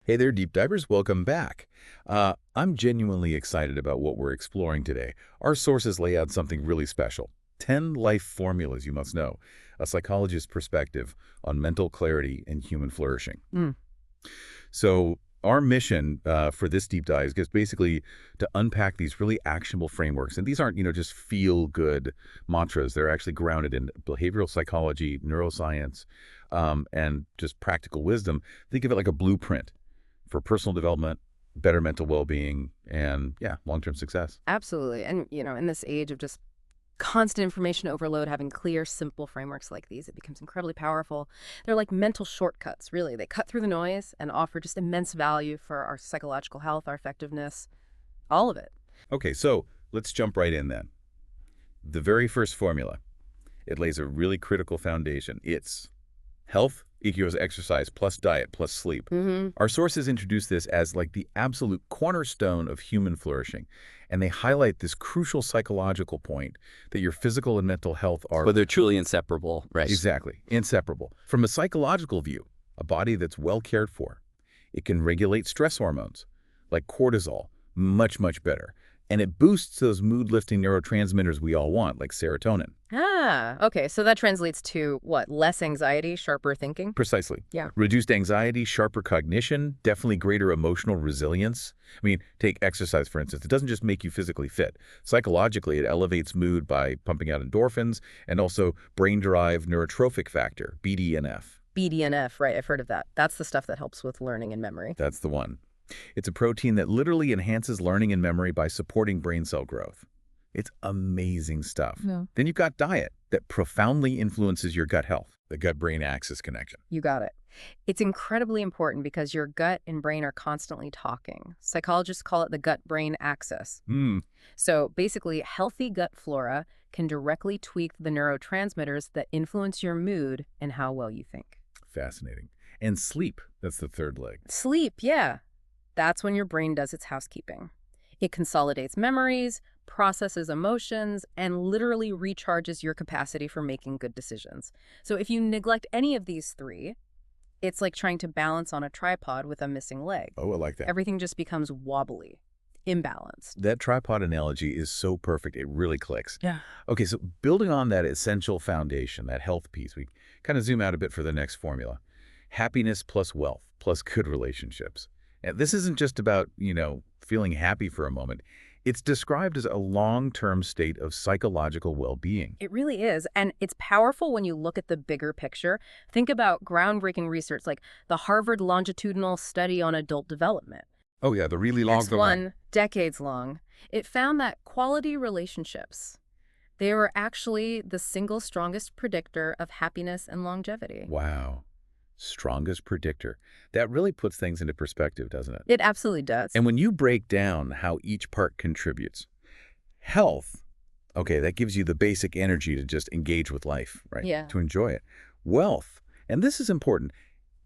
Hey there, deep divers. Welcome back. I'm genuinely excited about what we're exploring today. Our sources lay out something really special. 10 life formulas you must know, a psychologist's perspective on mental clarity and human flourishing. Mm. So our mission for this deep dive is just basically to unpack these really actionable frameworks. And these aren't, just feel-good mantras. They're actually grounded in behavioral psychology, neuroscience, and just practical wisdom. Think of it like a blueprint for personal development, better mental well-being, and yeah, long-term success. Absolutely. And, in this age of just constant information overload, having clear, simple frameworks like these, it becomes incredibly powerful. They're like mental shortcuts, really. They cut through the noise and offer just immense value for our psychological health, our effectiveness, all of it. Okay, so let's jump right in then. The very first formula, it lays a really critical foundation. It's health equals exercise plus diet plus sleep. Hmm. Our sources introduce this as like the absolute cornerstone of human flourishing, and they highlight this crucial psychological point that your physical and mental health are But they're truly inseparable, right? exactly inseparable. From a psychological view, a body that's well cared for, it can regulate stress hormones like cortisol much, much better. And it boosts those mood-lifting neurotransmitters we all want, like serotonin. Okay. So that translates to what? Less anxiety, sharper thinking? Precisely. Yeah. Reduced anxiety, sharper cognition, definitely greater emotional resilience. I mean, take exercise, for instance. It doesn't just make you physically fit. Psychologically, it elevates mood by pumping out endorphins and also brain-derived neurotrophic factor, BDNF. BDNF, right? I've heard of that. That's the stuff that helps with learning and memory. That's the one. It's a protein that literally enhances learning and memory by supporting brain cell growth. It's amazing stuff. Yeah. Then you've got diet that profoundly influences your gut health, the gut-brain axis connection. You got it. It's incredibly important because your gut and brain are constantly talking. Psychologists call it the gut-brain axis. Hmm, So basically, healthy gut flora can directly tweak the neurotransmitters that influence your mood and how well you think. fascinating. And sleep, that's the third leg. Sleep, yeah. That's when your brain does its housekeeping. It consolidates memories, processes emotions, and literally recharges your capacity for making good decisions. So if you neglect any of these three, it's like trying to balance on a tripod with a missing leg. Oh, I like that. Everything just becomes wobbly, imbalanced. That tripod analogy is so perfect, it really clicks. Yeah. Okay, so building on that essential foundation, that health piece, we kind of zoom out a bit for the next formula. Happiness plus wealth plus good relationships. And this isn't just about, feeling happy for a moment. It's described as a long-term state of psychological well-being. It really is. And it's powerful when you look at the bigger picture. Think about groundbreaking research like the Harvard longitudinal study on adult development. Oh yeah, the really long Next one, decades long. It found that quality relationships, they were actually the single strongest predictor of happiness and longevity. Wow. Strongest predictor. That really puts things into perspective, doesn't it? It absolutely does. And when you break down how each part contributes, health, okay, that gives you the basic energy to just engage with life, right? Yeah. To enjoy it. Wealth, and this is important,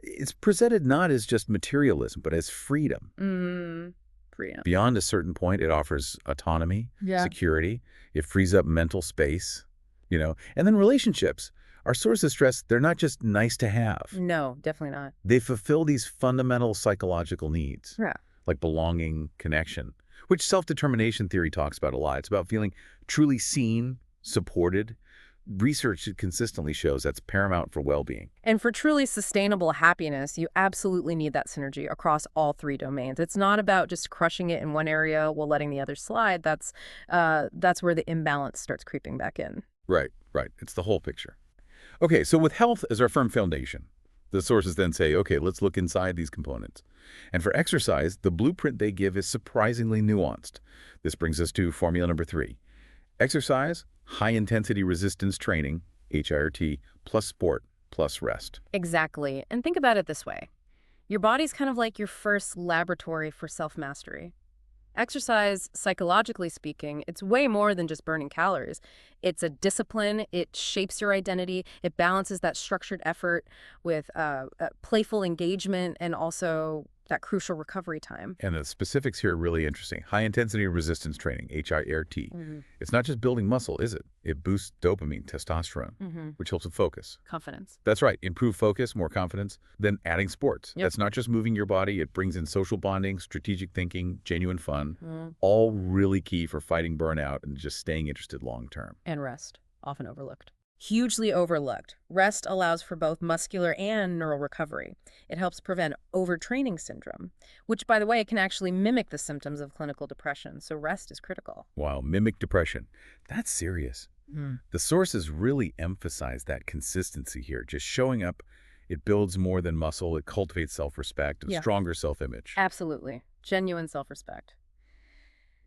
it's presented not as just materialism, but as freedom. Freedom. Beyond a certain point, it offers autonomy, Yeah. security, it frees up mental space, and then relationships. Our sources stress they're not just nice to have. No, definitely not. They fulfill these fundamental psychological needs, Yeah. like belonging, connection, which self-determination theory talks about a lot. It's about feeling truly seen, supported. Research consistently shows that's paramount for well-being. And for truly sustainable happiness, you absolutely need that synergy across all three domains. It's not about just crushing it in one area while letting the other slide. That's where the imbalance starts creeping back in. Right. It's the whole picture. Okay, so with health as our firm foundation, the sources then say, okay, let's look inside these components. And for exercise, the blueprint they give is surprisingly nuanced. This brings us to formula number 3. Exercise, high-intensity resistance training, HIRT, plus sport, plus rest. Exactly. And think about it this way. Your body's kind of like your first laboratory for self-mastery. Exercise, psychologically speaking, it's way more than just burning calories. It's a discipline. It shapes your identity. It balances that structured effort with playful engagement and also that crucial recovery time. And the specifics here are really interesting. High-intensity resistance training, HIRT. Mm-hmm. It's not just building muscle, is it? It boosts dopamine, testosterone, Mm-hmm. which helps with focus. Confidence. That's right. Improve focus, more confidence. Then adding sports. Yep. That's not just moving your body. It brings in social bonding, strategic thinking, genuine fun. Mm. All really key for fighting burnout and just staying interested long term. And rest, often overlooked. Hugely overlooked. Rest allows for both muscular and neural recovery. It helps prevent overtraining syndrome, which, by the way, can actually mimic the symptoms of clinical depression. So rest is critical. Wow, mimic depression. That's serious. Mm. The sources really emphasize that consistency here. Just showing up, it builds more than muscle. It cultivates self-respect and Yeah. stronger self-image. Absolutely. Genuine self-respect.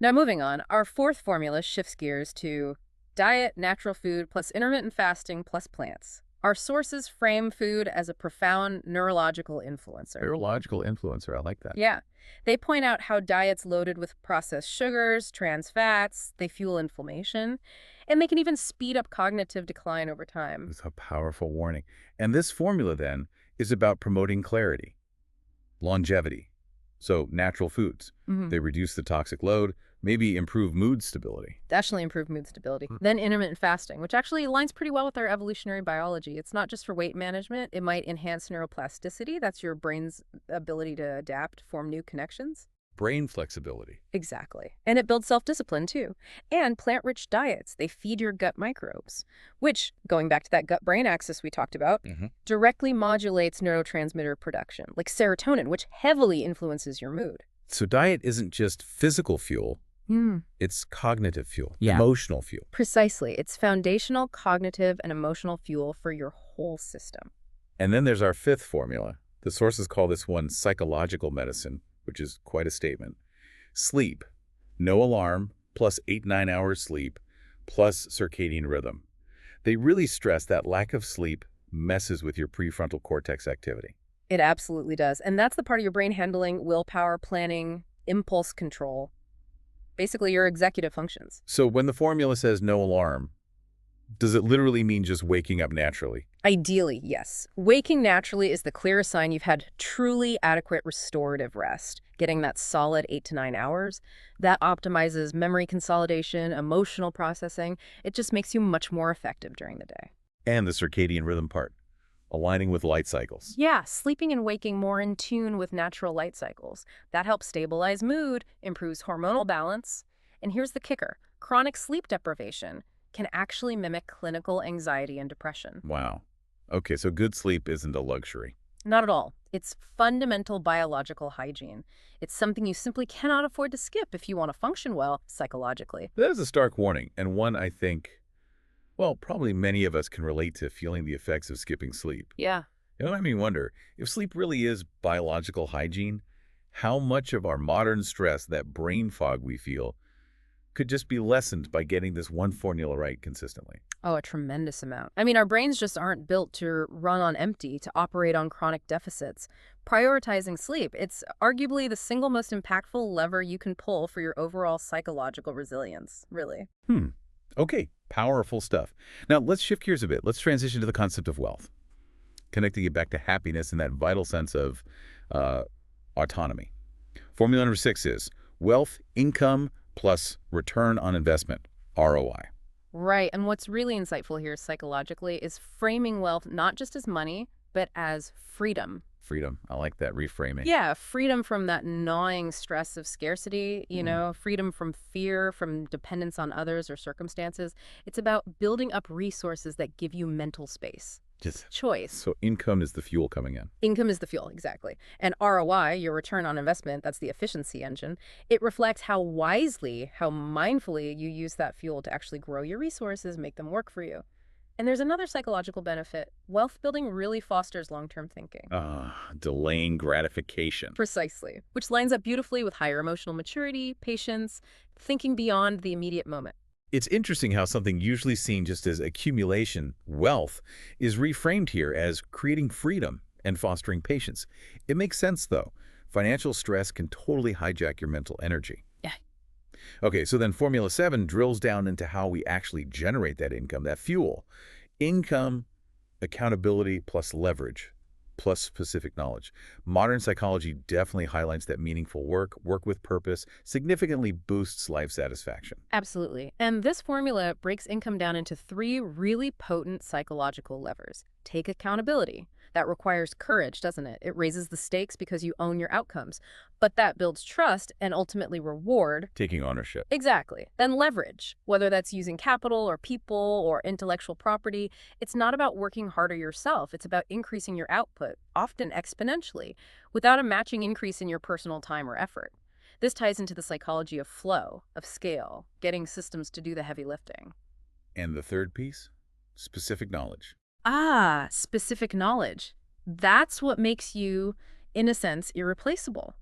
Now, moving on, our fourth formula shifts gears to diet, natural food, plus intermittent fasting, plus plants. Our sources frame food as a profound neurological influencer. Neurological influencer. I like that. Yeah. They point out how diets loaded with processed sugars, trans fats, they fuel inflammation, and they can even speed up cognitive decline over time. It's a powerful warning. And this formula, then, is about promoting clarity, longevity. So natural foods. Mhm. They reduce the toxic load, maybe improve mood stability. Definitely improve mood stability. Then intermittent fasting, which actually aligns pretty well with our evolutionary biology. It's not just for weight management. It might enhance neuroplasticity. That's your brain's ability to adapt, form new connections. Brain flexibility. Exactly. And it builds self-discipline, too. And plant-rich diets, they feed your gut microbes, which, going back to that gut-brain axis we talked about, directly modulates neurotransmitter production, like serotonin, which heavily influences your mood. So diet isn't just physical fuel. Hmm. It's cognitive fuel, Yeah. emotional fuel. Precisely. It's foundational, cognitive, and emotional fuel for your whole system. And then there's our fifth formula. The sources call this one psychological medicine, which is quite a statement. Sleep, no alarm, plus 8-9 hours sleep, plus circadian rhythm. They really stress that lack of sleep messes with your prefrontal cortex activity. It absolutely does. And that's the part of your brain handling willpower, planning, impulse control. Basically, your executive functions. So when the formula says no alarm, does it literally mean just waking up naturally? Ideally, yes. Waking naturally is the clearest sign you've had truly adequate restorative rest. Getting that solid 8 to 9 hours, that optimizes memory consolidation, emotional processing. It just makes you much more effective during the day. And the circadian rhythm part, aligning with light cycles. Yeah, sleeping and waking more in tune with natural light cycles. That helps stabilize mood, improves hormonal balance. And here's the kicker. Chronic sleep deprivation can actually mimic clinical anxiety and depression. Wow. Okay, so good sleep isn't a luxury. Not at all. It's fundamental biological hygiene. It's something you simply cannot afford to skip if you want to function well psychologically. That is a stark warning, and one I think, well, probably many of us can relate to feeling the effects of skipping sleep. Yeah. You know, I mean, wonder, if sleep really is biological hygiene, how much of our modern stress, that brain fog we feel, could just be lessened by getting this one formula right consistently? Oh, a tremendous amount. I mean, our brains just aren't built to run on empty, to operate on chronic deficits. Prioritizing sleep, it's arguably the single most impactful lever you can pull for your overall psychological resilience, really. Okay, powerful stuff. Now, let's shift gears a bit. Let's transition to the concept of wealth, connecting it back to happiness and that vital sense of autonomy. Formula number 6 is wealth, income, plus return on investment, ROI. Right, and what's really insightful here psychologically is framing wealth not just as money, but as freedom. Freedom. I like that reframing. Yeah, freedom from that gnawing stress of scarcity, freedom from fear, from dependence on others or circumstances. It's about building up resources that give you mental space. Just Choice. so income is the fuel coming in. Income is the fuel, exactly. And ROI, your return on investment, that's the efficiency engine. It reflects how wisely, how mindfully you use that fuel to actually grow your resources, make them work for you. And there's another psychological benefit. Wealth building really fosters long-term thinking. Delaying gratification. Precisely. Which lines up beautifully with higher emotional maturity, patience, thinking beyond the immediate moment. It's interesting how something usually seen just as accumulation, wealth, is reframed here as creating freedom and fostering patience. It makes sense, though. Financial stress can totally hijack your mental energy. Yeah. Okay, so then Formula 7 drills down into how we actually generate that income, that fuel. Income, accountability, plus leverage. plus specific knowledge. Modern psychology definitely highlights that meaningful work with purpose, significantly boosts life satisfaction. Absolutely. And this formula breaks income down into three really potent psychological levers. Take accountability. That requires courage, doesn't it? It raises the stakes because you own your outcomes. But that builds trust and ultimately reward. Taking ownership. Exactly. Then leverage, whether that's using capital or people or intellectual property. It's not about working harder yourself. It's about increasing your output, often exponentially, without a matching increase in your personal time or effort. This ties into the psychology of flow, of scale, getting systems to do the heavy lifting. And the third piece? Specific knowledge. Ah, specific knowledge. That's what makes you, in a sense, irreplaceable.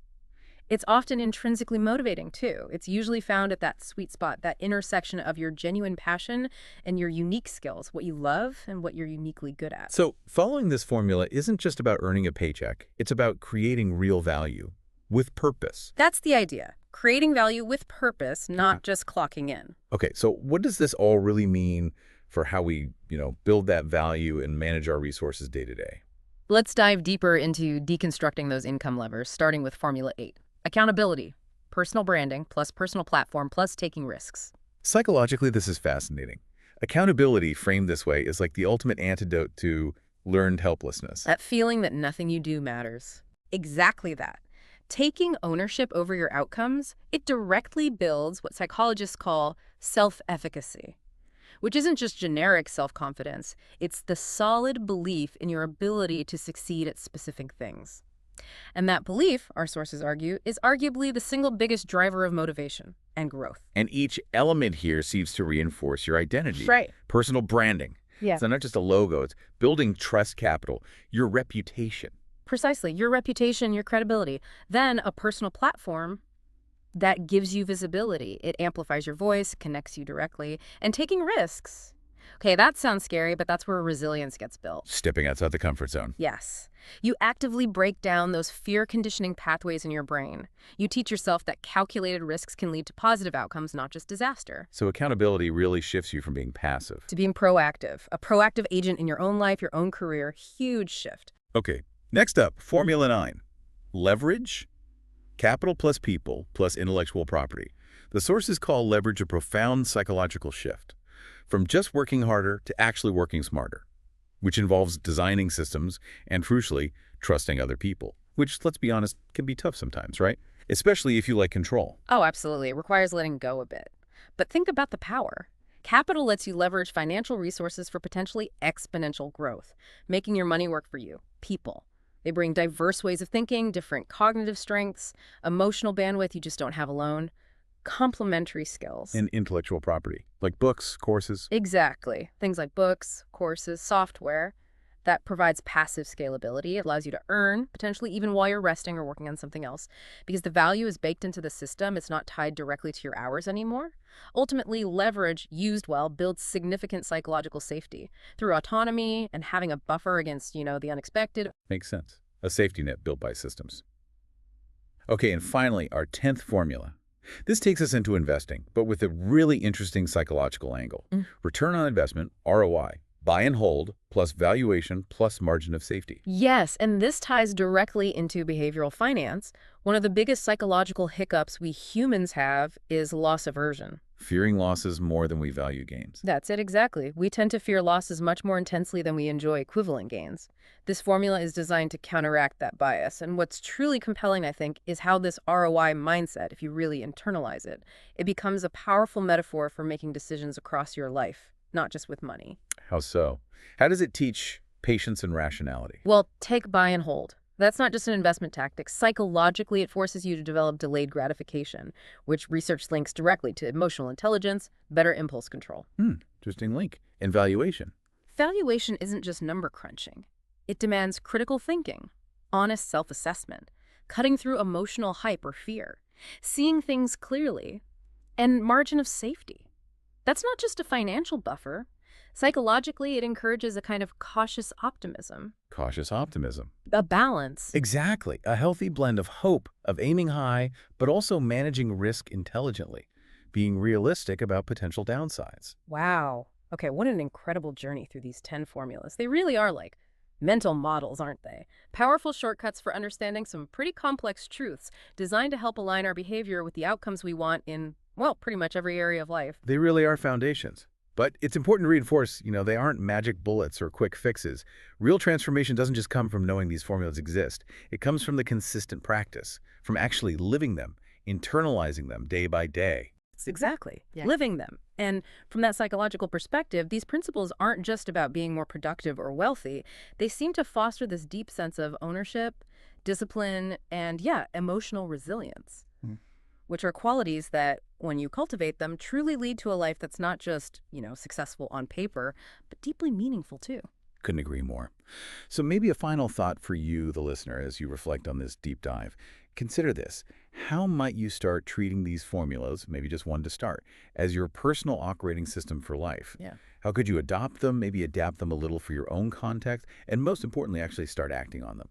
It's often intrinsically motivating, too. It's usually found at that sweet spot, that intersection of your genuine passion and your unique skills, what you love and what you're uniquely good at. So, following this formula isn't just about earning a paycheck. It's about creating real value with purpose. That's the idea. Creating value with purpose, not just clocking in. Okay, so what does this all really mean for how we, build that value and manage our resources day to day? Let's dive deeper into deconstructing those income levers, starting with Formula 8. Accountability, personal branding, plus personal platform, plus taking risks. Psychologically, this is fascinating. Accountability, framed this way, is like the ultimate antidote to learned helplessness. That feeling that nothing you do matters. Exactly that. Taking ownership over your outcomes, it directly builds what psychologists call self-efficacy, which isn't just generic self-confidence. It's the solid belief in your ability to succeed at specific things. And that belief, our sources argue, is arguably the single biggest driver of motivation and growth. And each element here seems to reinforce your identity. Right. Personal branding. Yeah. So not just a logo, it's building trust capital, your reputation. Precisely. Your reputation, your credibility. Then a personal platform that gives you visibility. It amplifies your voice, connects you directly, and taking risks. Okay, that sounds scary, but that's where resilience gets built. Stepping outside the comfort zone. Yes. You actively break down those fear conditioning pathways in your brain. You teach yourself that calculated risks can lead to positive outcomes, not just disaster. So accountability really shifts you from being passive. To being proactive. A proactive agent in your own life, your own career. Huge shift. Okay, next up, Formula 9. Leverage, capital plus people plus intellectual property. The sources call leverage a profound psychological shift, from just working harder to actually working smarter, which involves designing systems and, crucially, trusting other people, which, let's be honest, can be tough sometimes, right? Especially if you like control. Oh, absolutely. It requires letting go a bit. But think about the power. Capital lets you leverage financial resources for potentially exponential growth, making your money work for you. People. They bring diverse ways of thinking, different cognitive strengths, emotional bandwidth you just don't have alone, complementary skills. And intellectual property, like books, courses. Exactly. Things like books, courses, software. That provides passive scalability. It allows you to earn, potentially even while you're resting or working on something else. Because the value is baked into the system, it's not tied directly to your hours anymore. Ultimately, leverage, used well, builds significant psychological safety through autonomy and having a buffer against, the unexpected. Makes sense. A safety net built by systems. Okay, and finally, our 10th formula. This takes us into investing, but with a really interesting psychological angle. Return on investment, ROI, buy and hold, plus valuation, plus margin of safety. Yes, and this ties directly into behavioral finance. One of the biggest psychological hiccups we humans have is loss aversion. Fearing losses more than we value gains. That's it exactly. We tend to fear losses much more intensely than we enjoy equivalent gains. This formula is designed to counteract that bias. And what's truly compelling, I think, is how this ROI mindset, if you really internalize it, it becomes a powerful metaphor for making decisions across your life, not just with money. How so? How does it teach patience and rationality? Well, take buy and hold. That's not just an investment tactic. Psychologically, it forces you to develop delayed gratification, which research links directly to emotional intelligence, better impulse control. Interesting link. And valuation. Valuation isn't just number crunching. It demands critical thinking, honest self-assessment, cutting through emotional hype or fear, seeing things clearly, and margin of safety. That's not just a financial buffer. Psychologically, it encourages a kind of cautious optimism. Cautious optimism. A balance. Exactly. A healthy blend of hope, of aiming high, but also managing risk intelligently, being realistic about potential downsides. Wow. Okay, what an incredible journey through these 10 formulas. They really are like Mental models, aren't they? Powerful shortcuts for understanding some pretty complex truths designed to help align our behavior with the outcomes we want in, well, pretty much every area of life. They really are foundations. But it's important to reinforce, they aren't magic bullets or quick fixes. Real transformation doesn't just come from knowing these formulas exist. It comes from the consistent practice, from actually living them, internalizing them day by day. Exactly. Yeah. Living them. And from that psychological perspective, these principles aren't just about being more productive or wealthy. They seem to foster this deep sense of ownership, discipline, and yeah, emotional resilience, Mm. which are qualities that, when you cultivate them, truly lead to a life that's not just, successful on paper, but deeply meaningful too. Couldn't agree more. So maybe a final thought for you, the listener, as you reflect on this deep dive. Consider this. How might you start treating these formulas, maybe just one to start, as your personal operating system for life? Yeah. How could you adopt them, maybe adapt them a little for your own context, and most importantly, actually start acting on them?